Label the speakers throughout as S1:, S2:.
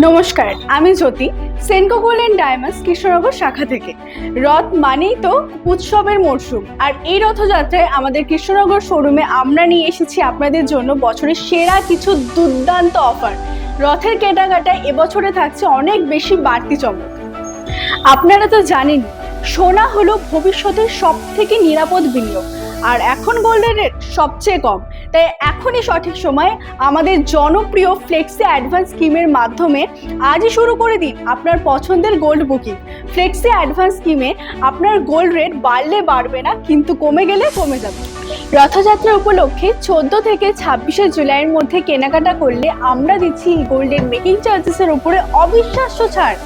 S1: নমস্কার, আমি Jyoti, Senco gold and diamonds Krishnanagar শাখা থেকে। রথ মানেই তো উৎসবের মরশুম, আর এই রথযাত্রায় আমাদের কৃষ্ণনগর শোরুমে আমরা নিয়ে এসেছি আপনাদের জন্য বছরের সেরা কিছু দুর্দান্ত অফার। রথের কেনাকাটায় এবছরে থাকছে অনেক বেশি বাড়তি চমক। আপনারা তো জানেন, সোনা হলো ভবিষ্যতের সব থেকে নিরাপদ বিনিয়োগ, আর এখন গোল্ডের রেট সবচেয়ে কম। তাই এখনই সঠিক সময় আমাদের জনপ্রিয় ফ্লেক্সি অ্যাডভান্স স্কিমের মাধ্যমে আজই শুরু করে দিন আপনার পছন্দের গোল্ড বুকিং। ফ্লেক্সি অ্যাডভান্স স্কিমে আপনার গোল্ড রেট বাড়লে বাড়বে না, কিন্তু কমে গেলে কমে যাবে। রথযাত্রা উপলক্ষে 14 থেকে 26 জুলাইয়ের মধ্যে কেনাকাটা করলে আমরা দিচ্ছি গোল্ডের মেকিং চার্জেসের উপরে অবিশ্বাস্য ছাড়।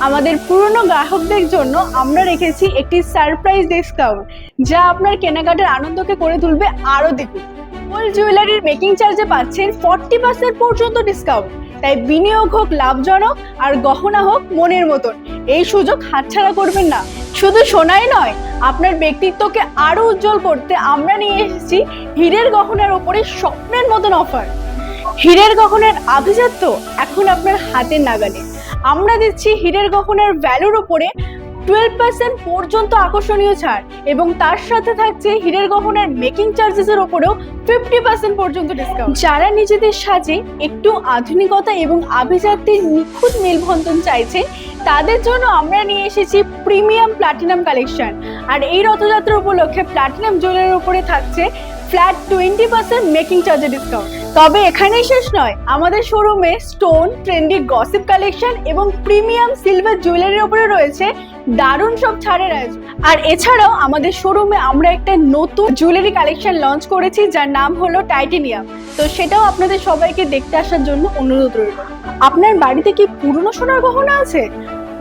S1: আমাদের পুরনো গ্রাহকদের জন্য আমরা রেখেছি একটি সারপ্রাইজ ডিসকাউন্ট, যা আপনার কেনাকাটার আনন্দকে করে তুলবে আরও দ্বিগুণ। গোল্ড জুয়েলারির মেকিং চার্জে পাচ্ছেন 40% পর্যন্ত ডিসকাউন্ট। তাই বিনিয়োগ হোক লাভজনক, আর গহনা হোক মনের মতন, এই সুযোগ হাতছাড়া করবেন না। শুধু সোনাই নয়, আপনার ব্যক্তিত্বকে আরও উজ্জ্বল করতে আমরা নিয়ে এসেছি হীরের গহনার ওপরে স্বপ্নের মতন অফার। হীরের গহনার আভিজাত্য এখন আপনার হাতের নাগালে। আমরা দিচ্ছি হীরের গহনার ভ্যালুর উপরে 12% পর্যন্ত আকর্ষণীয় ছাড়, এবং তার সাথে থাকছে হীরের গহনার মেকিং চার্জেসের উপরেও 50% পর্যন্ত ডিসকাউন্ট। যারা নিজেদের সাজে একটু আধুনিকতা এবং আভিজাত্যের নিখুঁত মেলবন্ধন চাইছে, তাদের জন্য আমরা নিয়ে এসেছি প্রিমিয়াম প্লাটিনাম কালেকশন। আর এই রথযাত্রা উপলক্ষে প্লাটিনাম জুয়েলারির উপরে থাকছে ফ্ল্যাট 20% মেকিং চার্জের ডিসকাউন্ট। তবে এখানেই শেষ নয়, আমাদের শোরুমে স্টোন, ট্রেন্ডি গসিপ কালেকশন এবং প্রিমিয়াম সিলভার জুয়েলারির উপরে রয়েছে দারুণ সব ছাড়ের আয়োজন। আর এছাড়াও আমাদের শোরুমে আমরা একটা নতুন জুয়েলারি কালেকশন লঞ্চ করেছি, যার নাম হলো টাইটেনিয়াম। তো সেটাও আপনাদের সবাইকে দেখতে আসার জন্য অনুরোধ রইল। আপনার বাড়িতে কি পুরনো সোনার গহনা আছে?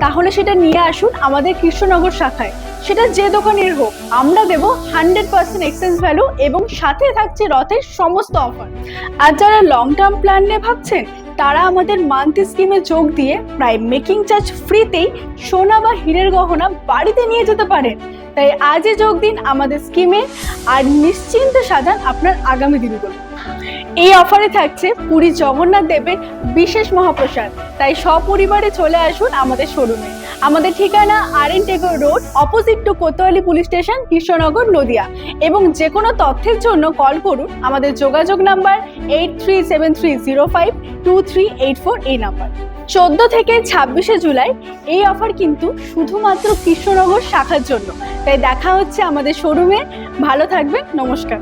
S1: তাহলে সেটা নিয়ে আসুন আমাদের কৃষ্ণনগর শাখায়। সেটা যে দোকানের হোক, আমরা দেব 100% এক্সচেঞ্জ ভ্যালু, এবং সাথে থাকছে রথের সমস্ত অফার। আর যারা লং টার্ম প্ল্যান নিয়ে ভাবছেন, তারা আমাদের মান্থলি স্কিমে যোগ দিয়ে প্রায় মেকিং চার্জ ফ্রিতেই সোনা বা হীরের গহনা বাড়িতে নিয়ে যেতে পারেন। তাই আজই যোগ দিন আমাদের স্কিমে, আর নিশ্চিন্তে সাজান আপনার আগামী দিনগুলো। এই অফারে থাকছে পুরী জগন্নাথ দেবের বিশেষ মহাপ্রসাদ। তাই সপরিবারে চলে আসুন আমাদের শোরুমে। আমাদের ঠিকানা RN Tagore road, opposite to Kotwali police station, Krishnanagar, Nadia. এবং যে কোনো তথ্যের জন্য কল করুন আমাদের যোগাযোগ নাম্বার 8373052384 এই নাম্বার। 14 থেকে 26 জুলাই এই অফার কিন্তু শুধুমাত্র কৃষ্ণনগর শাখার জন্য। তাই দেখা হচ্ছে আমাদের শোরুমে। ভালো থাকবেন, নমস্কার।